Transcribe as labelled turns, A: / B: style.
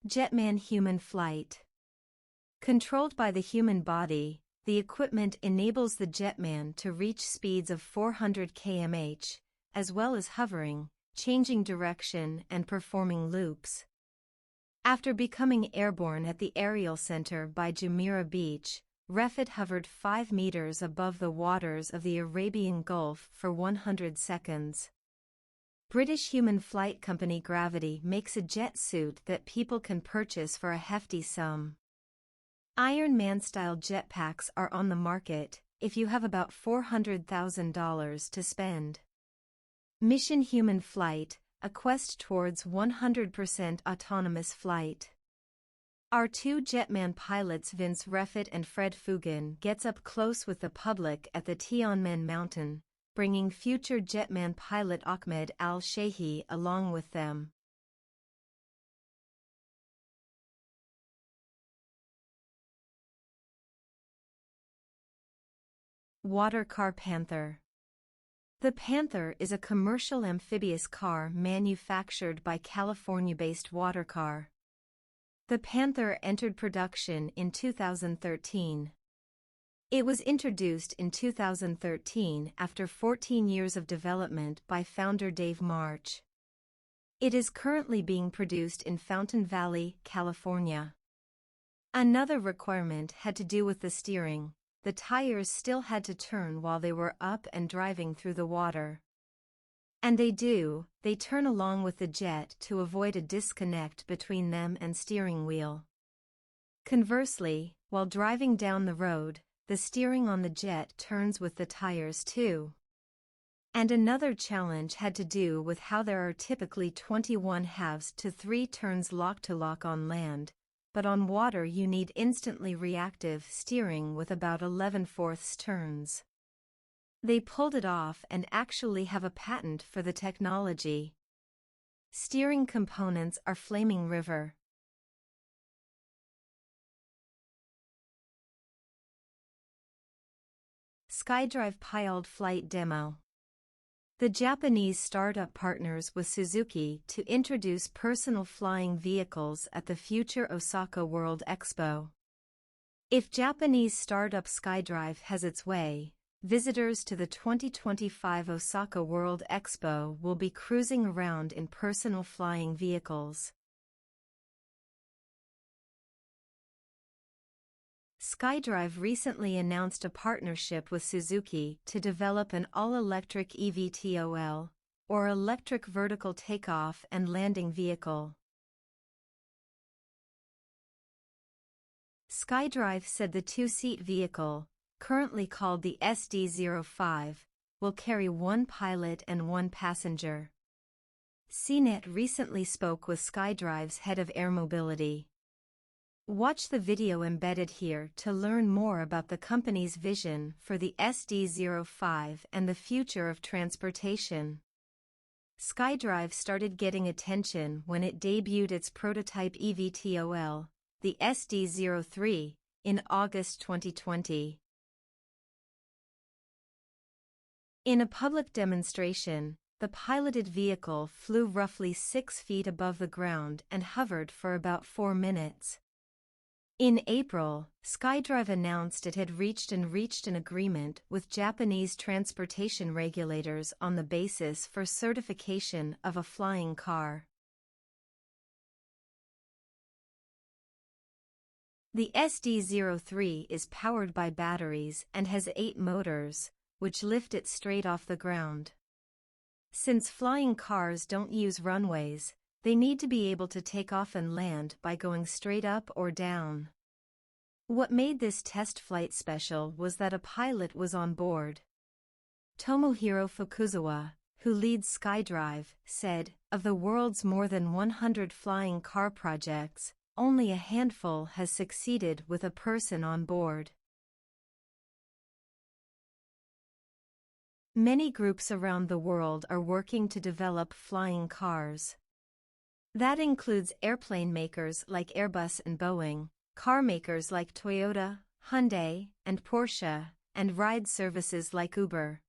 A: Jetman human flight. Controlled by the human body, the equipment enables the Jetman to reach speeds of 400 km/h, as well as hovering, changing direction and performing loops. After becoming airborne at the Aerial Center by Jumeirah Beach, Refit hovered 5 meters above the waters of the Arabian Gulf for 100 seconds. British human flight company Gravity makes a jet suit that people can purchase for a hefty sum. Iron Man-style jetpacks are on the market, if you have about $400,000 to spend. Mission Human Flight, a quest towards 100% autonomous flight. Our two Jetman pilots Vince Refit and Fred Fugan gets up close with the public at the Tianmen Mountain, bringing future Jetman pilot Ahmed Al-Shehi along with them. Water car Panther. The Panther is a commercial amphibious car manufactured by California-based Watercar. The Panther entered production in 2013. It was introduced in 2013 after 14 years of development by founder Dave March. It is currently being produced in Fountain Valley, California. Another requirement had to do with the steering. The tires still had to turn while they were up and driving through the water. And they turn along with the jet to avoid a disconnect between them and steering wheel. Conversely, while driving down the road, the steering on the jet turns with the tires too. And another challenge had to do with how there are typically 21 halves to 3 turns lock-to-lock on land, but on water you need instantly reactive steering with about 11/4 turns. They pulled it off and actually have a patent for the technology. Steering components are Flaming River. SkyDrive pilot flight demo. The Japanese startup partners with Suzuki to introduce personal flying vehicles at the Future Osaka World Expo. If Japanese startup SkyDrive has its way, visitors to the 2025 Osaka World Expo will be cruising around in personal flying vehicles. SkyDrive recently announced a partnership with Suzuki to develop an all-electric eVTOL, or electric vertical takeoff and landing vehicle. SkyDrive said the two-seat vehicle, currently called the SD-05, will carry 1 pilot and 1 passenger. CNET recently spoke with SkyDrive's head of air mobility. Watch the video embedded here to learn more about the company's vision for the SD-05 and the future of transportation. SkyDrive started getting attention when it debuted its prototype eVTOL, the SD-03, in August 2020. In a public demonstration, the piloted vehicle flew roughly 6 feet above the ground and hovered for about 4 minutes. In April, SkyDrive announced it had reached an agreement with Japanese transportation regulators on the basis for certification of a flying car. The SD-03 is powered by batteries and has 8 motors, which lift it straight off the ground. Since flying cars don't use runways, they need to be able to take off and land by going straight up or down. What made this test flight special was that a pilot was on board. Tomohiro Fukuzawa, who leads SkyDrive, said, "Of the world's more than 100 flying car projects, only a handful has succeeded with a person on board." Many groups around the world are working to develop flying cars. That includes airplane makers like Airbus and Boeing, car makers like Toyota, Hyundai, and Porsche, and ride services like Uber.